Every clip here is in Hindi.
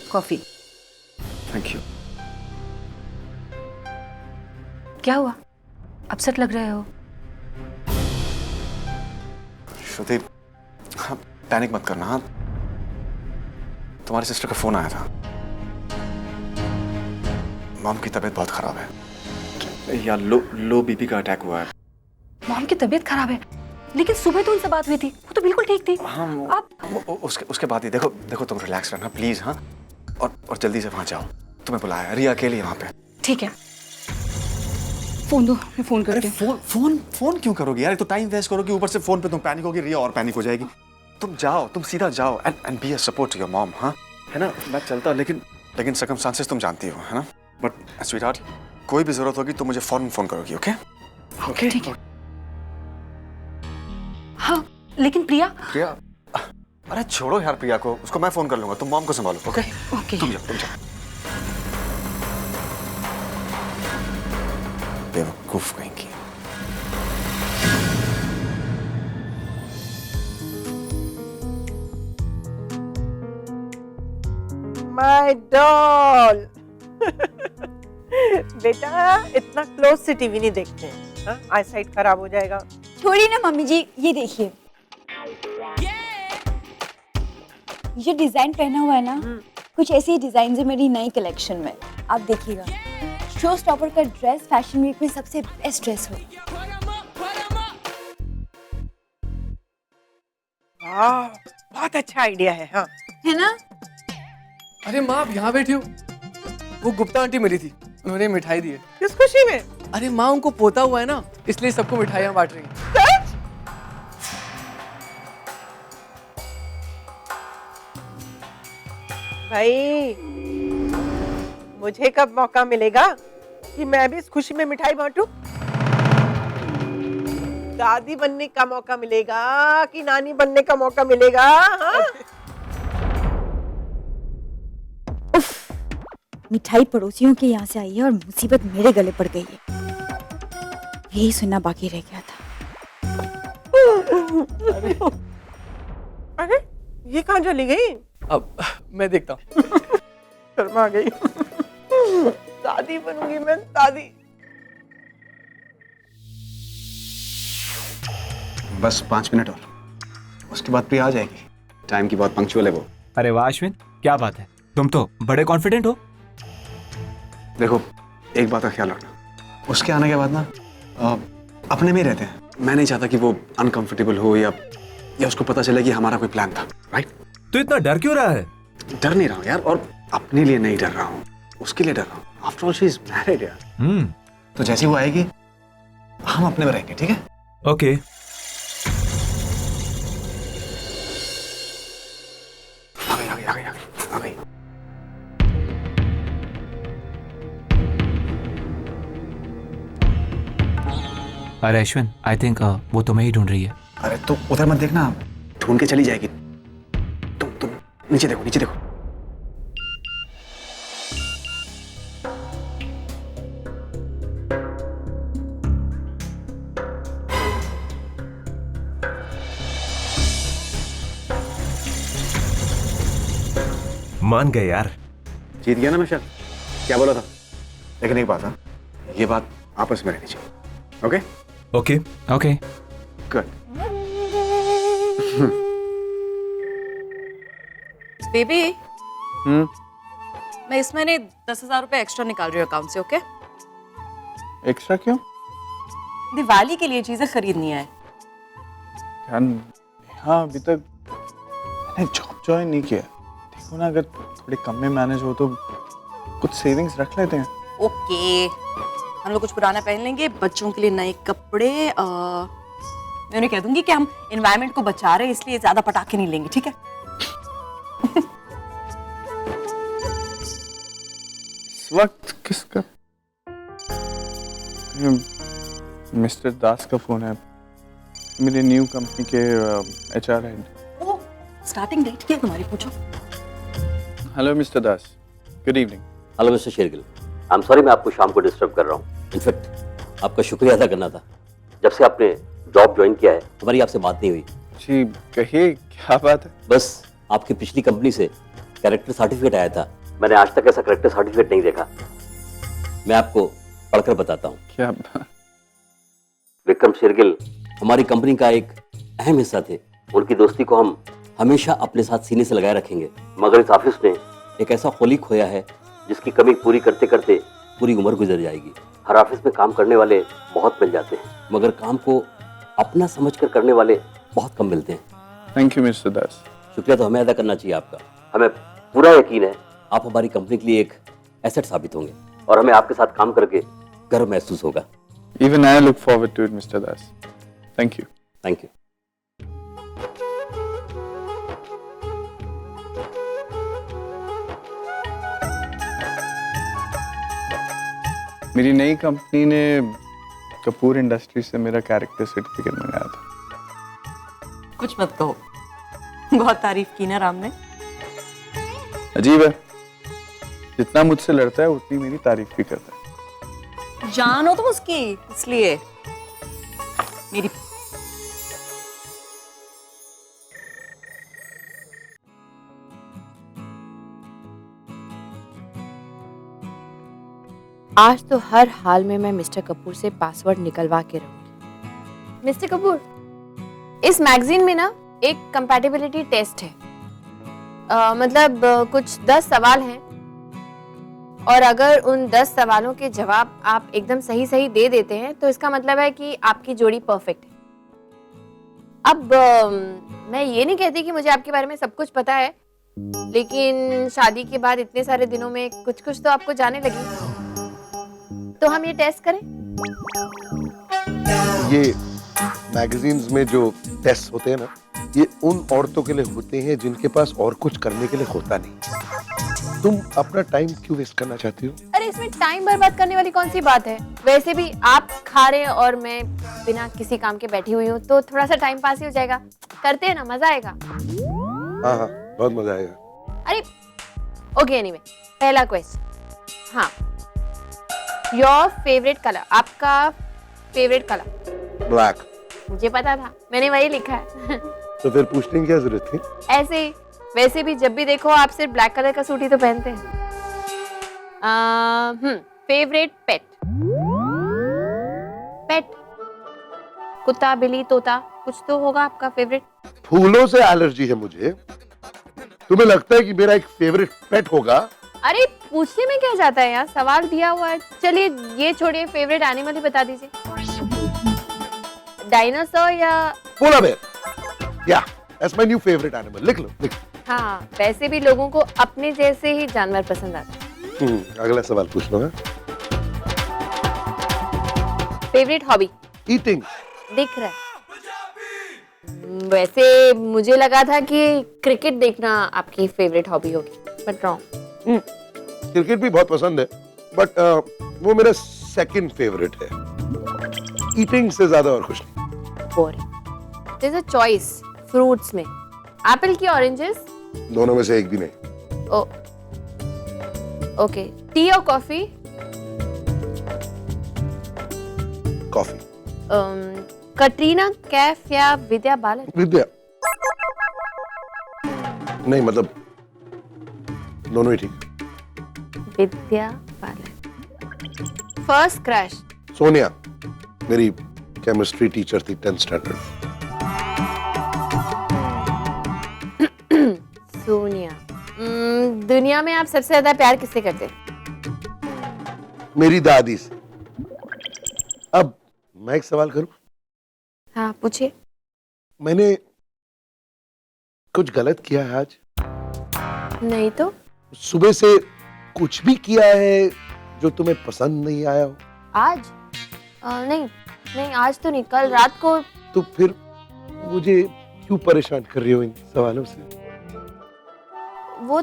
कॉफी। Thank you. क्या हुआ, अपसेट लग रहे हो? श्रुति, हाँ, पैनिक मत करना। हाँ, तुम्हारी सिस्टर का फोन आया था। मॉम की तबीयत बहुत खराब है या लो बीपी का अटैक हुआ है। मॉम की तबीयत खराब है, लेकिन सुबह तो उनसे बात हुई थी, वो तो बिल्कुल ठीक थी। हाँ, आप उसके बाद ही देखो तुम रिलैक्स रहना प्लीज। हाँ, और जल्दी से वहां जाओ, तुम्हें बुलाया, रिया अकेली है वहां पे। ठीक है, फोन दो, मैं फोन करती हूँ। फोन क्यों करोगी यार? तो टाइम वेस्ट करोगी, ऊपर से फोन पे तुम पैनिक होगी, रिया और पैनिक हो जाएगी। तुम जाओ, तुम सीधा जाओ and be a support to your mom. हाँ, है ना? मैं चलता, लेकिन सर्कमस्टांसेस तुम जानती हो, है ना? बट स्वीटहार्ट, कोई भी जरूरत होगी तो मुझे फौरन फोन करोगी। ओके ओके, ठीक है। हाँ, लेकिन प्रिया अरे छोड़ो यार प्रिया को, उसको मैं फोन कर लूंगा, तुम मॉम को संभालो। Okay okay. तुम जाओ। बेवकूफ कहीं की। My doll. बेटा इतना क्लोज से टीवी नहीं देखते हैं, हाँ? आई साइट खराब हो जाएगा। छोड़िए ना मम्मी जी, ये देखिए, ये डिजाइन पहना हुआ है ना, कुछ ऐसी ही डिजाइन है मेरी नई कलेक्शन में। आप देखिएगा, शो स्टॉपर का ड्रेस फैशन वीक में सबसे बेस्ट ड्रेस होगी। वाह, बहुत अच्छा आइडिया है। हाँ, है ना? अरे माँ, आप यहाँ बैठी हो? वो गुप्ता आंटी मिली थी, उन्होंने मिठाई दी है। किस खुशी में? अरे माँ, उनको पोता हुआ है ना, इसलिए सबको मिठाइयाँ बांट रही हैं। सच? भाई, मुझे कब मौका मिलेगा कि मैं भी इस खुशी में मिठाई बांटूं? दादी बनने का मौका मिलेगा कि नानी बनने का मौका मिलेगा? हाँ? मिठाई पड़ोसियों के यहाँ से आई है और मुसीबत मेरे गले पड़ गई है। यही सुनना बाकी रह गया था। अरे ये कहाँ चली गई? अब मैं देखता हूँ। शर्मा गई। दादी बनूंगी मैं, दादी। बस 5 मिनट और, उसके बाद प्रिया आ जाएगी। टाइम की बहुत पंक्चुअल है वो। अरे वाह अश्विन, क्या बात है, तुम तो बड़े कॉन्फिडेंट हो। देखो, एक बात का ख्याल रखना, उसके आने के बाद ना अपने में ही रहते हैं। मैं नहीं चाहता कि वो अनकंफर्टेबल हो या उसको पता चले कि हमारा कोई प्लान था। राइट? तो इतना डर क्यों रहा है? डर नहीं रहा हूँ यार, और अपने लिए नहीं डर रहा हूँ, उसके लिए डर रहा हूँ। After all she is married यार। तो जैसे वो आएगी हम अपने में रहेंगे, ठीक है? ओके। आ गई। अरे अश्विन, आई थिंक वो तुम्हें ही ढूंढ रही है। अरे तो उधर मत देखना, ढूंढ के चली जाएगी। तुम नीचे देखो, नीचे देखो। मान गए यार। जीत गया ना मैं शायद, क्या बोला था? लेकिन एक बात है, ये बात आपस में रहनी चाहिए। Okay okay okay. Good. Baby, मैं इस महीने 10,000 रुपए एक्स्ट्रा निकाल रही हूँ अकाउंट से। ओके? एक्स्ट्रा क्यों? दिवाली के लिए चीजें खरीदनी है। हाँ, अभी तक मैंने जॉब ज्वाइन नहीं किया। देखो ना, अगर थोड़ी कम में मैनेज हो तो कुछ सेविंग्स रख लेते हैं। ओके, हम लोग कुछ पुराना पहन लेंगे, बच्चों के लिए नए कपड़े। मैं उन्हें कह दूंगी कि हम एनवायरनमेंट को बचा रहे हैं, इसलिए ज्यादा पटाखे नहीं लेंगे। ठीक है? इस वक्त किसका? मिस्टर दास का फोन है, मेरे न्यू कंपनी के HR head. Oh, starting date क्या है तुम्हारी? पूछो। Hello mister Das, good evening. Hello mister Shergill, I am sorry मैं आपको शाम को डिस्टर्ब कर रहा हूँ। इनफैक्ट आपका शुक्रिया अदा करना था। जब से आपने जॉब ज्वाइन किया है हमारी आपसे बात नहीं हुई। जी कहिए, क्या बात है? बस आपकी पिछली कंपनी से कैरेक्टर सर्टिफिकेट आया था, मैंने आज तक ऐसा करेक्टर सर्टिफिकेट नहीं देखा। मैं आपको पढ़कर बताता हूँ। क्या? विक्रम शेरगिल हमारी कंपनी का एक अहम हिस्सा थे। उनकी दोस्ती को हम हमेशा अपने साथ सीने से लगाए रखेंगे। मगर इस ऑफिस में एक ऐसा कोलीग खोया है जिसकी कमी पूरी करते करते पूरी उम्र गुजर जाएगी। हर ऑफिस में काम करने वाले बहुत मिल जाते हैं, मगर काम को अपना समझकर करने वाले बहुत कम मिलते हैं। थैंक यू मिस्टर दास। शुक्रिया तो हमें अदा करना चाहिए आपका। हमें पूरा यकीन है आप हमारी कंपनी के लिए एक एसेट साबित होंगे और हमें आपके साथ काम करके गर्व महसूस होगा। Even I look forward to it, Mr. Das. Thank you. Thank you. मेरी नई कंपनी ने कपूर इंडस्ट्री से मेरा कैरेक्टर सर्टिफिकेट मंगाया था। कुछ मत कहो, बहुत तारीफ की ना राम ने। अजीब है, जितना मुझसे लड़ता है उतनी मेरी तारीफ भी करता है। जानो तुम उसकी, इसलिए मेरी आज तो हर हाल में मैं मिस्टर कपूर से पासवर्ड निकलवा के रहूंगी। मिस्टर कपूर, इस मैगजीन में ना एक कंपैटिबिलिटी टेस्ट है। कुछ 10 सवाल हैं और अगर उन 10 सवालों के जवाब आप एकदम सही सही दे देते हैं तो इसका मतलब है कि आपकी जोड़ी परफेक्ट है। अब मैं ये नहीं कहती कि मुझे आपके बारे में सब कुछ पता है, लेकिन शादी के बाद इतने सारे दिनों में कुछ कुछ तो आपको जाने लगी। तो हम ये टेस्ट करें? ये मैगजीन्स में जो टेस्ट होते हैं ना, ये उन औरतों के लिए होते हैं जिनके पास और कुछ करने के लिए होता नहीं। तुम अपना टाइम क्यों वेस्ट करना चाहती हो? अरे इसमें टाइम बर्बाद करने वाली कौन सी बात है? वैसे भी आप खा रहे हैं और मैं बिना किसी काम के बैठी हुई हूँ, तो थोड़ा सा टाइम पास ही हो जाएगा। करते हैं ना, मजा आएगा। हाँ हाँ, बहुत मजा आएगा। अरे ओके, एनीवे, पहला क्वेश्चन। हाँ, योर फेवरेट कलर, आपका फेवरेट कलर? ब्लैक। मुझे पता था, मैंने वही लिखा है। तो फिर पूछने की क्या जरूरत थी? ऐसे ही, वैसे भी जब भी देखो आप सिर्फ ब्लैक कलर का सूट ही तो पहनते हैं। Favourite pet? पेट कुत्ता, बिल्ली, तोता, कुछ तो होगा आपका फेवरेट। फूलों से एलर्जी है मुझे। तुम्हें लगता है कि मेरा एक फेवरेट पेट होगा? अरे पूछने में क्या जाता है यार, सवाल दिया हुआ है। चलिए ये छोड़िए, फेवरेट एनिमल ही बता दीजिए। डायनासोर या पोलर बेयर। या that's my new favourite animal. लिख लो, लिख लो। हाँ, वैसे भी लोगों को अपने जैसे ही जानवर पसंद आते हैं। अगला सवाल पूछ लो। Favourite hobby? ईटिंग। दिख रहा है। वैसे मुझे लगा था कि क्रिकेट देखना आपकी फेवरेट हॉबी होगी, बट रॉन्ग। क्रिकेट भी बहुत पसंद है, बट वो मेरा सेकंड फेवरेट है। ईटिंग से ज्यादा और कुछ नहीं। Boring. There is a choice fruits में, एप्पल की ऑरेंजेस? दोनों में से एक भी नहीं। ओ ओके, टी और कॉफी? कॉफी। कटरीना कैफ या विद्या बालन? विद्या। नहीं, मतलब दोनों ही ठीक। विद्या बालन। First crush? सोनिया, मेरी केमिस्ट्री टीचर थी 10th स्टैंडर्ड। सोनिया। दुनिया में आप सबसे ज्यादा प्यार किससे करते हैं? मेरी दादी से। अब मैं एक सवाल करूं? हाँ पूछिए। मैंने कुछ गलत किया है आज? नहीं तो। सुबह से कुछ भी किया है जो तुम्हें पसंद नहीं आया हो? आज? नहीं आज तो नहीं, कल रात को। तो फिर मुझे क्यों परेशान कर रही हो इन सवालों से? वो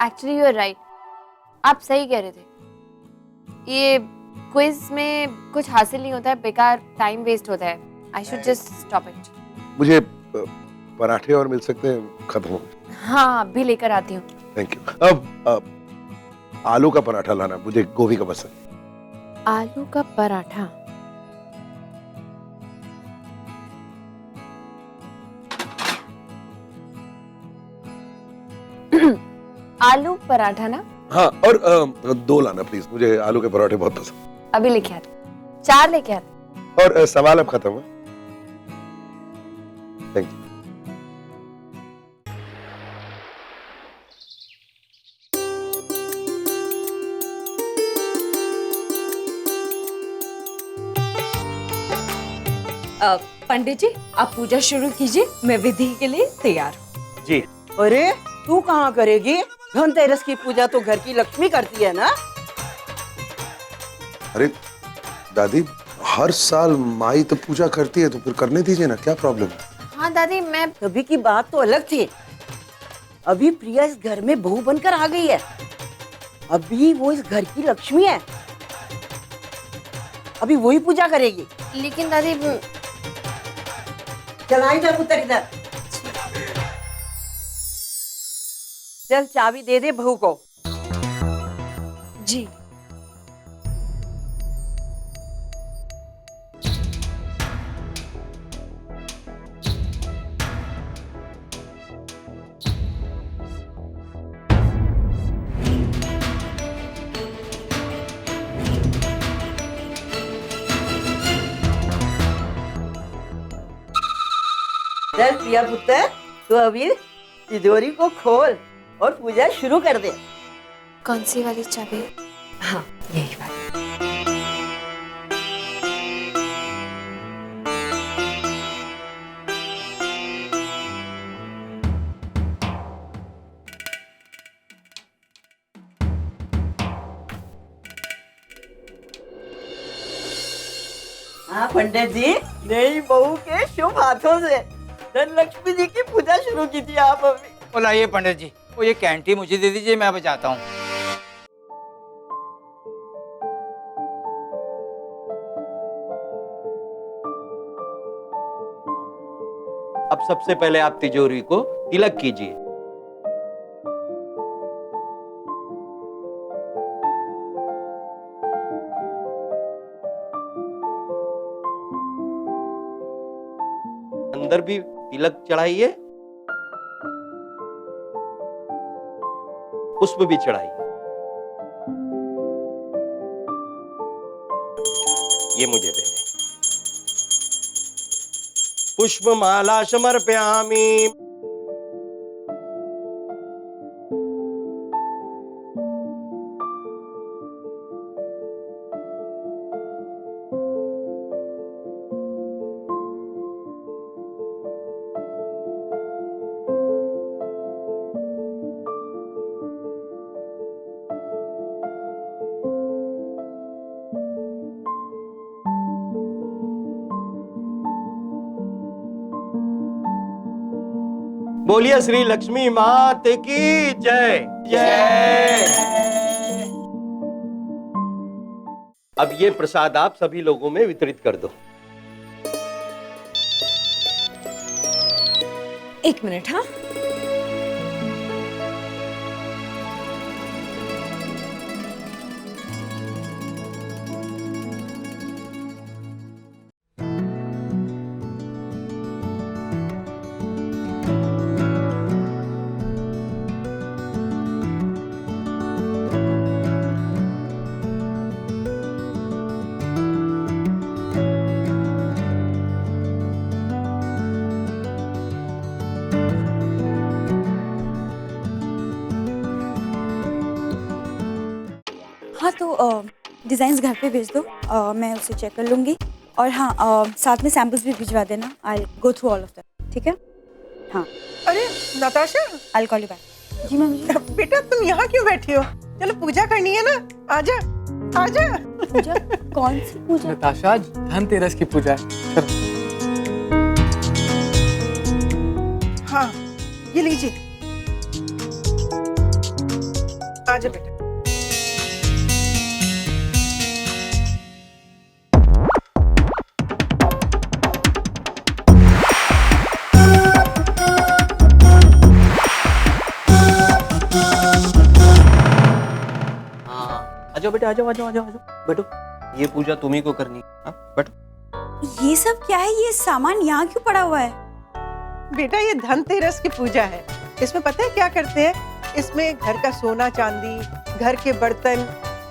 एक्चुअली यू आर राइट, आप सही कह रहे थे। ये क्विज में कुछ हासिल नहीं होता है, बेकार टाइम वेस्ट होता है। I should just stop it. मुझे पराठे और मिल सकते हैं? खत्म हो गए। हाँ, अभी लेकर आती हूँ। Thank you. अब आलू का पराठा लाना, मुझे गोभी का पसंद। आलू का पराठा? आलू पराठा ना? हाँ, और 2 लाना प्लीज, मुझे आलू के पराठे बहुत पसंद। अभी लेके आते, 4 लेके आते। और सवाल अब खत्म है। Thank you. पंडित जी आप पूजा शुरू कीजिए, मैं विधि के लिए तैयार हूँ। जी। अरे तू कहाँ करेगी? धनतेरस की पूजा तो घर की लक्ष्मी करती है ना। अरे दादी, हर साल माई तो पूजा करती है, तो फिर करने दीजिए ना, क्या प्रॉब्लम है? हाँ दादी, मैं तभी की बात तो अलग थी। अभी प्रिया इस घर में बहू बनकर आ गई है। अभी वो इस घर की लक्ष्मी है। अभी वही पूजा करेगी। लेकिन दादी चलाई जा पुत्र इधर। चल चाबी दे दे बहू को। जी। चल प्रिया पुत्र, तो अभी तिजोरी को खोल और पूजा शुरू कर दे। कौन सी वाली चाबी? हाँ यही बात। हाँ पंडित जी, नई बहू के शुभ हाथों से धन लक्ष्मी जी की पूजा शुरू की थी आप अभी। ओ लाइए पंडित जी, वो ये कैंटी मुझे दे दीजिए, मैं बजाता हूँ। अब सबसे पहले आप तिजोरी को तिलक कीजिए। अंदर भी तिलक चढ़ाइए, पुष्प भी चढ़ाइए। ये मुझे दे दे। पुष्पमाला समर्पयामि। बोलिए श्री लक्ष्मी मात की जय जय। अब ये प्रसाद आप सभी लोगों में वितरित कर दो। 1 मिनट। हाँ हाँ तो डिज़ाइंस घर पे भेज दो, मैं उसे चेक कर लूँगी। और हाँ साथ में सैम्पल्स भी भिजवा देना। I go through all of that, ठीक है? हाँ। अरे Natasha, I call you back. जी मैम। बेटा तुम यहाँ क्यों बैठी हो? चलो पूजा करनी है ना, आजा आजा। पूजा? कौन सी पूजा? नताशा, आज धनतेरस की पूजा है। हाँ ये लीजिए, आजा बेटा। आजाओ बेटा, आजाओ आजाओ आजाओ आजाओ बैठो। ये पूजा तुम्ही को करनी है। हाँ बैठो। ये सब क्या है? ये सामान यहाँ क्यों पड़ा हुआ है? बेटा ये धनतेरस की पूजा है। इसमें पता है क्या करते हैं? इसमें घर का सोना चांदी, घर के बर्तन,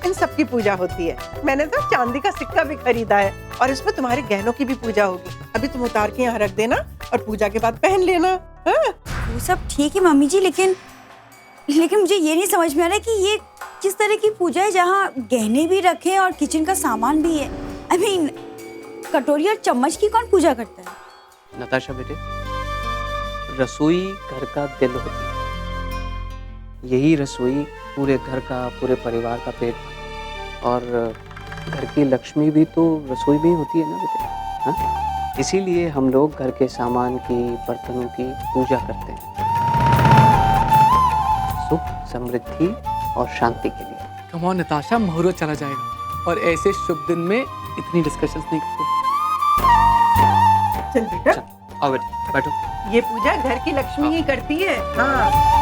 इन सब की पूजा होती है। मैंने तो चांदी का सिक्का भी खरीदा है और इसमें तुम्हारे गहनों की भी पूजा होगी। अभी तुम उतार के यहाँ रख देना और पूजा के बाद पहन लेना। हाँ? वो सब ठीक है मम्मी जी, लेकिन मुझे ये नहीं समझ में आ रहा कि ये किस तरह की पूजा है जहाँ गहने भी रखे और किचन का सामान भी है। I mean, कटोरी और चम्मच की कौन पूजा करता है? नताशा बेटे, रसोई घर का दिल होती है। यही रसोई पूरे घर का, पूरे परिवार का पेट, और घर की लक्ष्मी भी तो रसोई में ही होती है ना बेटे। हाँ, इसीलिए हम लोग घर के सामान की, बर्तनों की पूजा करते हैं, सुख, समृद्धि और शांति के लिए। कम ऑन नताशा, मुहूर्त चला जाएगा और ऐसे शुभ दिन में इतनी डिस्कशंस नहीं करते। चल बेटा, आओ बेटे, बैठो। ये पूजा घर की लक्ष्मी ही करती है। हाँ।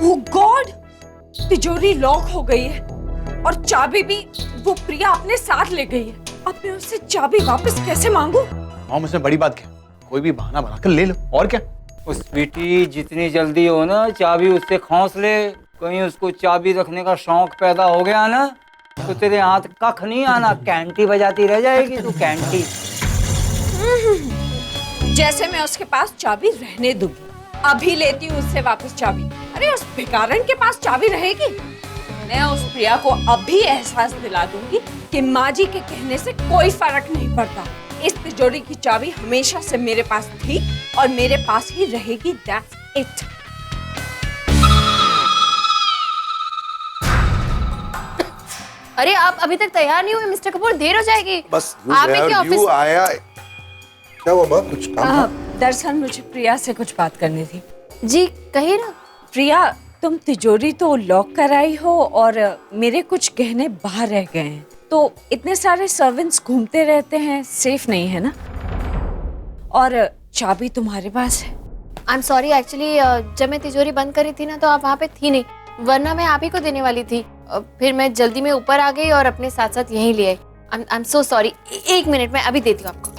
ओह गॉड, तिजोरी लॉक हो गई है और चाबी भी वो प्रिया अपने साथ ले गई है। अब मैं उससे चाबी वापस कैसे मांगू? मॉम, उसने बड़ी बात की, कोई भी बहाना बनाकर ले लो, और क्या। उस बेटी जितनी जल्दी हो ना चाबी उससे खौंस ले, कहीं उसको चाबी रखने का शौक पैदा हो गया ना तो तेरे हाथ कख नहीं आना, कैंटी बजाती रह जाएगी तू, कैंटी। जैसे मैं उसके पास चाबी रहने दूंगी। अभी लेती हूँ उससे वापस चाबी। अरे उस भिखारन के पास चाबी रहेगी? मैं उस प्रिया को अभी एहसास दिला दूंगी कि माँ जी के कहने से कोई फर्क नहीं पड़ता। इस तिजोरी की चाबी हमेशा से मेरे पास थी और मेरे पास ही रहेगी। That's it. अरे आप अभी तक तैयार नहीं हुए मिस्टर कपूर, देर हो जाएगी। बस आप इनके ऑफिस आया। क्या हुआ माँ, कुछ काम? दरअसल मुझे प्रिया से कुछ बात करनी थी। जी कहिए ना। प्रिया, तुम तिजोरी तो लॉक कराई हो और मेरे कुछ गहने बाहर रह गए हैं, तो इतने सारे सर्वेंट्स घूमते रहते हैं, सेफ नहीं है ना? और चाबी तुम्हारे पास है। आई एम सॉरी, एक्चुअली जब मैं तिजोरी बंद करी थी ना तो आप वहाँ पे थी नहीं, वरना मैं आप ही को देने वाली थी। फिर मैं जल्दी में ऊपर आ गई और अपने साथ साथ यहीं ले आई। I am so sorry. एक मिनट में अभी देती हूँ आपको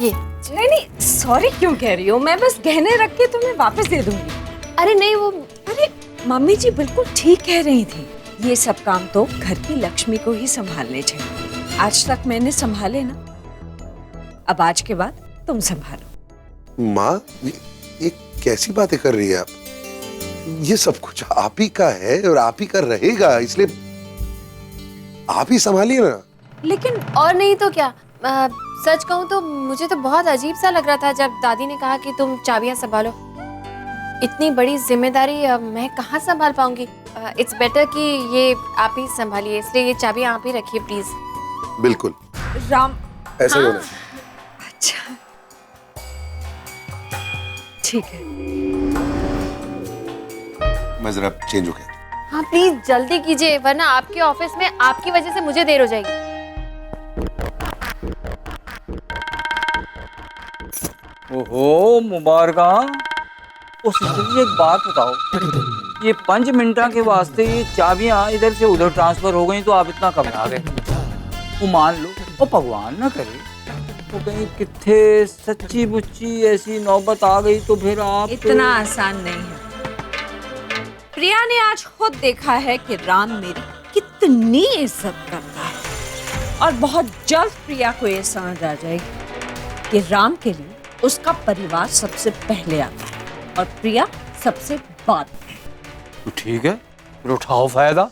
ये। नहीं, सॉरी क्यों कह रही हो? मैं बस गहने रख के तुम्हें वापस दे दूंगी। अरे नहीं, वो अरे मम्मी जी बिल्कुल ठीक कह रही थी। ये सब काम तो घर की लक्ष्मी को ही संभालने चाहिए। आज तक मैंने संभाले ना, अब आज के बाद तुम संभालो। माँ, ये कैसी बातें कर रही है आप? ये सब कुछ आप ही का है और आप ही का रहेगा, इसलिए आप ही संभालिए ना। लेकिन और नहीं तो क्या, सच कहूँ तो मुझे तो बहुत अजीब सा लग रहा था जब दादी ने कहा कि तुम चाबियां संभालो। इतनी बड़ी जिम्मेदारी मैं कहाँ संभाल पाऊंगी। इट्स बेटर कि ये आप ही संभालिए, इसलिए ये चाबी आप ही रखिए प्लीज। बिल्कुल राम, ऐसा ही होना। अच्छा ठीक है, मैं जरा चेंज हो गया। हाँ प्लीज जल्दी कीजिए, वरना आपके ऑफिस में आपकी वजह से मुझे देर हो जाएगी। ओहो मुबारका। उस एक बात बताओ, ये 5 मिनटा के वास्ते ये चाबियां इधर से उधर ट्रांसफर हो गई तो आप इतना घबरा गए? वो मान लो, वो भगवान ना करे तो कहीं किथे सच्ची मुच्ची ऐसी नौबत आ गई तो फिर आप। इतना आसान नहीं है। प्रिया ने आज खुद देखा है कि राम मेरी कितनी इज्जत करता है और बहुत जल्द प्रिया को ये समझ आ जाएगी। कि राम के लिए उसका परिवार सबसे पहले आता है और प्रिया सबसे बाद में। तो ठीक है, फिर उठाओ फायदा।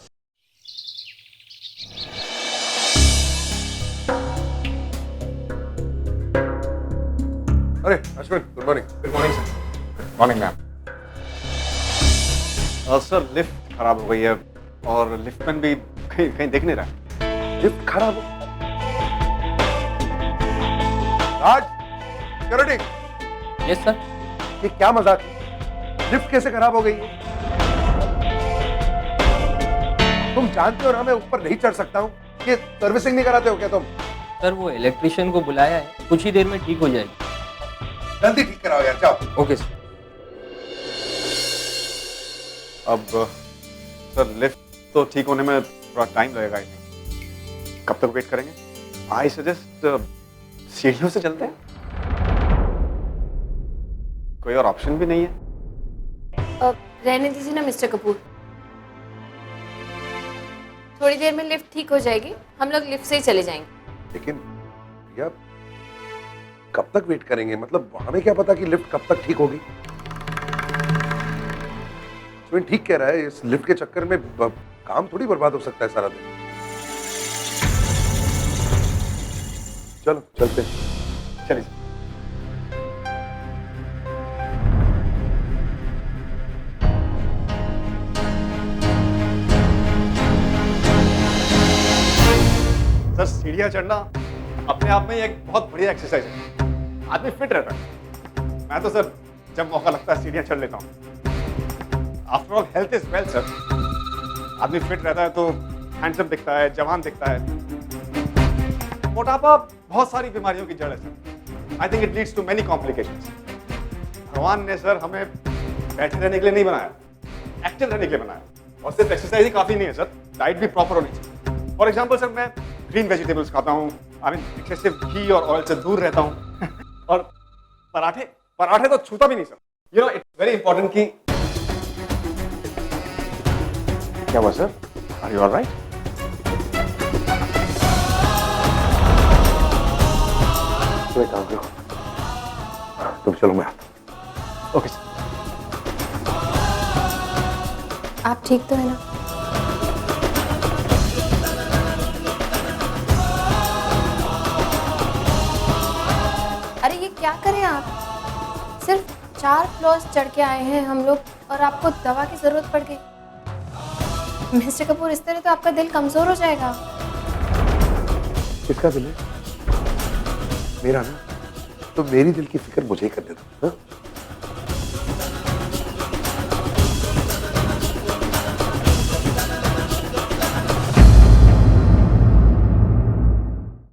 अरे Ashwin, good morning. Good morning sir. Morning ma'am. Sir lift खराब हो गई है और लिफ्टमैन भी कहीं कहीं दिख नहीं रहा। लिफ्ट खराब हो? राज, सिक्योरिटी। Yes sir. ये क्या मजाक है? लिफ्ट कैसे खराब हो गई है? तुम जानते हो ना मैं ऊपर नहीं चढ़ सकता हूँ। ये सर्विसिंग नहीं कराते हो क्या तुम? सर वो इलेक्ट्रिशियन को बुलाया है, कुछ ही देर में ठीक हो जाएगी। जल्दी ठीक कराओ यार, जाओ। Okay sir. अब सर लिफ्ट तो ठीक होने में थोड़ा टाइम लगेगा। आई थिंक कब तक वेट करेंगे? आई सजेस्ट सीढ़ियों से चलते हैं। कोई और ऑप्शन भी नहीं है। रहने दीजिए ना मिस्टर कपूर, थोड़ी देर में लिफ्ट ठीक हो जाएगी, हम लोग लिफ्ट से ही चले जाएंगे। लेकिन भैया कब तक वेट करेंगे? मतलब हमें क्या पता कि लिफ्ट कब तक ठीक होगी? अश्विन ठीक कह रहा है, इस लिफ्ट के चक्कर में काम थोड़ी बर्बाद हो सकता है सारा दिन। चलो चलते हैं। चलिए। सर सीढ़ियां चढ़ना अपने आप में एक बहुत बढ़िया एक्सरसाइज है, आदमी फिट रहता है। मैं तो सर जब मौका लगता है सीढ़ियां चढ़ लेता हूँ। After all health is wealth sir. आदमी फिट रहता है तो हैंडसम दिखता है, जवान दिखता है। मोटापा बहुत सारी बीमारियों की जड़ है sir. I think it leads to many complications. भगवान ने सर हमें बैठे रहने के लिए नहीं बनाया, एक्टिव रहने के लिए बनाया। और सिर्फ एक्सरसाइज ही काफी नहीं है सर, डाइट भी प्रॉपर होनी चाहिए। फॉर एग्जाम्पल सर मैं ग्रीन वेजिटेबल्स खाता हूँ, आई मीन एक्सेसिव घी और ऑयल से दूर रहता हूँ। और पराठे तो छूता भी नहीं sir. You know it's very important कि क्या हुआ सर? Are you alright? तुम एक काम करो, तुम चलो मैं आता हूं। Okay sir. आप ठीक तो है ना? अरे ये क्या करें आप? सिर्फ 4 फ्लोर्स चढ़ के आए हैं हम लोग और आपको दवा की जरूरत पड़ गई। मिस्टर कपूर इस तरह तो आपका दिल कमजोर हो जाएगा। किसका दिल है? मेरा ना। तो मेरी दिल की फिक्र मुझे ही करने दो। हाँ?